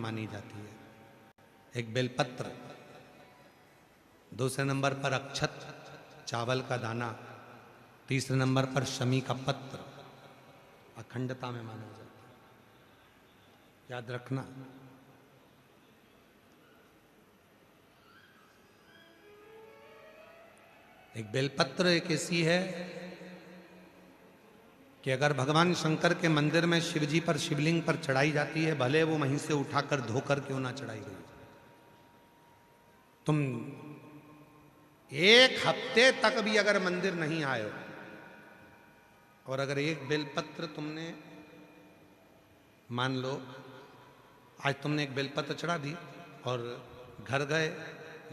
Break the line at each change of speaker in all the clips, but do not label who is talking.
मानी जाती है। एक बेलपत्र, दूसरे नंबर पर अक्षत चावल का दाना, तीसरे नंबर पर शमी का पत्र अखंडता में माना जाता है। याद रखना। एक बेलपत्र एक ऐसी है कि अगर भगवान शंकर के मंदिर में शिवजी पर शिवलिंग पर चढ़ाई जाती है, भले वो वहीं से उठाकर धोकर क्यों ना चढ़ाई गई, तुम एक हफ्ते तक भी अगर मंदिर नहीं आए और अगर एक बेलपत्र तुमने, मान लो आज तुमने एक बेलपत्र चढ़ा दी और घर गए,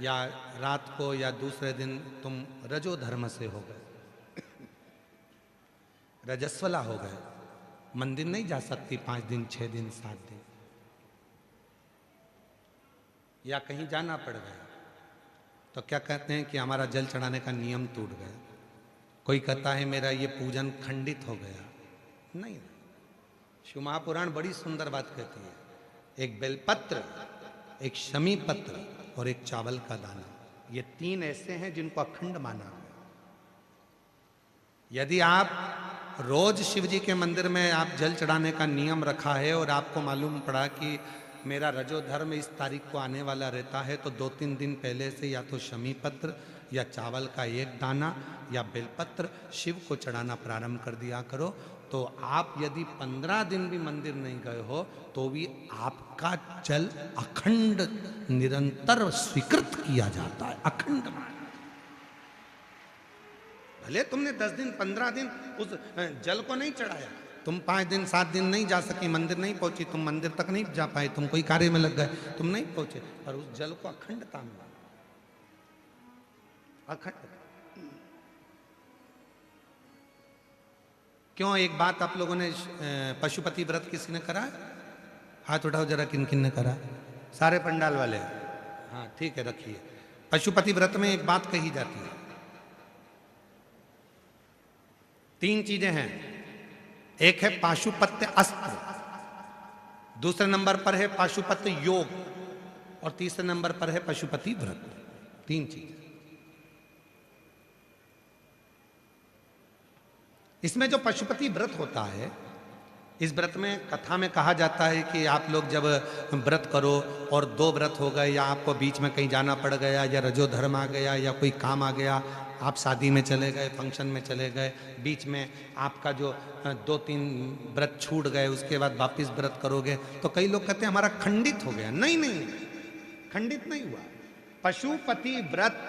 या रात को या दूसरे दिन तुम रजो धर्म से हो गए, रजस्वला हो गए, मंदिर नहीं जा सकती 5 दिन 6 दिन 7 दिन, या कहीं जाना पड़ गया, तो क्या कहते हैं कि हमारा जल चढ़ाने का नियम टूट गया। कोई कहता है मेरा ये पूजन खंडित हो गया। नहीं, शिव महापुराण बड़ी सुंदर बात कहती है, एक बेलपत्र, एक शमी पत्र और एक चावल का दाना, ये 3 ऐसे हैं जिनको अखंड माना है। यदि आप रोज शिव जी के मंदिर में आप जल चढ़ाने का नियम रखा है और आपको मालूम पड़ा कि मेरा रजो धर्म इस तारीख को आने वाला रहता है, तो 2-3 दिन पहले से या तो शमी पत्र या चावल का एक दाना या बेलपत्र शिव को चढ़ाना प्रारंभ कर दिया करो। तो आप यदि 15 दिन भी मंदिर नहीं गए हो तो भी आपका जल अखंड निरंतर स्वीकृत किया जाता है, अखंड। भले तुमने 10 दिन 15 दिन उस जल को नहीं चढ़ाया, तुम 5 दिन 7 दिन नहीं जा सकी, मंदिर नहीं पहुंची, तुम मंदिर तक नहीं जा पाए, तुम कोई कार्य में लग गए, तुम नहीं पहुंचे, पर उस जल को अखंडता में, अखंड। क्यों? एक बात आप लोगों ने, पशुपति व्रत किसी ने करा? हाथ उठाओ जरा, किन किन ने करा? सारे पंडाल वाले? हाँ ठीक है, रखिए। पशुपति व्रत में एक बात कही जाती है, 3 चीजें हैं। एक है पाशुपत्य अस्त्र, दूसरे नंबर पर है पाशुपत्य योग, और तीसरे नंबर पर है पशुपति व्रत। 3 चीज। इसमें जो पशुपति व्रत होता है, इस व्रत में कथा में कहा जाता है कि आप लोग जब व्रत करो और 2 व्रत हो गए, या आपको बीच में कहीं जाना पड़ गया, या रजो धर्म आ गया, या कोई काम आ गया, आप शादी में चले गए, फंक्शन में चले गए, बीच में आपका जो 2-3 व्रत छूट गए, उसके बाद वापिस व्रत करोगे, तो कई लोग कहते हैं हमारा खंडित हो गया। नहीं नहीं, खंडित नहीं हुआ। पशुपति व्रत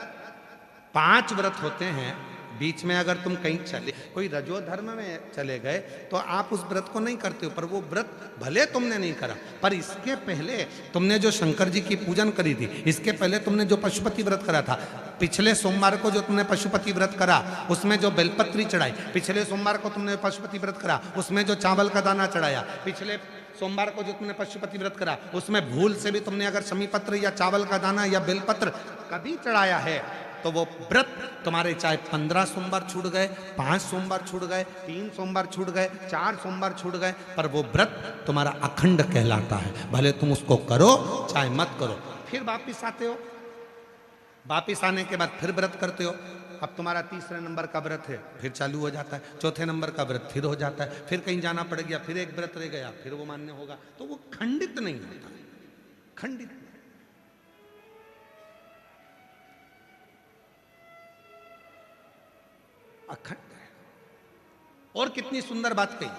5 व्रत होते हैं, बीच में अगर तुम कहीं चले, कोई रजो धर्म में चले गए, तो आप उस व्रत को नहीं करते हो, पर वो व्रत भले तुमने नहीं करा, पर इसके पहले तुमने जो शंकर जी की पूजन करी थी, इसके पहले तुमने जो पशुपति व्रत करा था, पिछले सोमवार को जो तुमने पशुपति व्रत करा उसमें जो बेलपत्री चढ़ाई, पिछले सोमवार को तुमने पशुपति व्रत करा उसमें जो चावल का दाना चढ़ाया, पिछले सोमवार को जो तुमने पशुपति व्रत करा उसमें भूल से भी तुमने अगर शमी पत्र या चावल का दाना या बेलपत्र कभी चढ़ाया है, तो वो व्रत तुम्हारे चाहे 15 सोमवार छूट गए, 5 सोमवार छूट गए, 3 सोमवार छूट गए, 4 सोमवार छूट गए, पर वो व्रत तुम्हारा अखंड कहलाता है। भले तुम उसको करो चाहे मत करो। फिर वापिस आते हो, वापिस आने के बाद फिर व्रत करते हो। अब तुम्हारा 3रे नंबर का व्रत है, फिर चालू हो जाता है, 4थे नंबर का व्रत फिर हो जाता है, फिर कहीं जाना पड़ गया, फिर एक व्रत रह गया, फिर वो मान्य होगा। तो वो खंडित नहीं होता, खंडित। अखंड है। और कितनी सुंदर बात कही,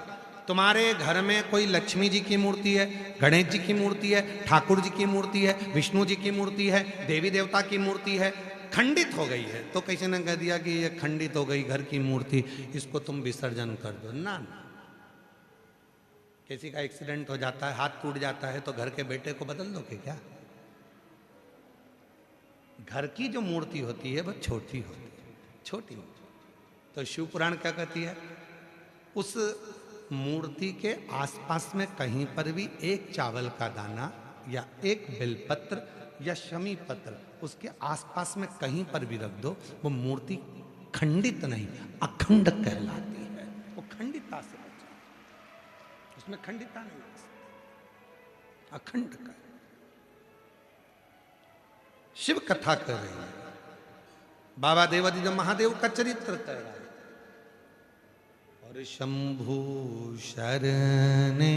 तुम्हारे घर में कोई लक्ष्मी जी की मूर्ति है, गणेश जी की मूर्ति है, ठाकुर जी की मूर्ति है, विष्णु जी की मूर्ति है, देवी देवता की मूर्ति है, खंडित हो गई है, तो किसी ने कह दिया कि ये खंडित हो गई घर की मूर्ति, इसको तुम विसर्जन कर दो। ना ना, किसी का एक्सीडेंट हो जाता है, हाथ टूट जाता है, तो घर के बेटे को बदल दोगे क्या? घर की जो मूर्ति होती है वह छोटी होती है, छोटी। तो शिव पुराण क्या कहती है, उस मूर्ति के आसपास में कहीं पर भी एक चावल का दाना या एक बेलपत्र या शमी पत्र उसके आसपास में कहीं पर भी रख दो, वो मूर्ति खंडित नहीं, अखंड कहलाती है। वो खंडितता से बचा, उसमें खंडितता नहीं, अखंड का। शिव कथा कर रही है, बाबा देवादिदेव महादेव का चरित्र कर रहा है। और शंभु शरणे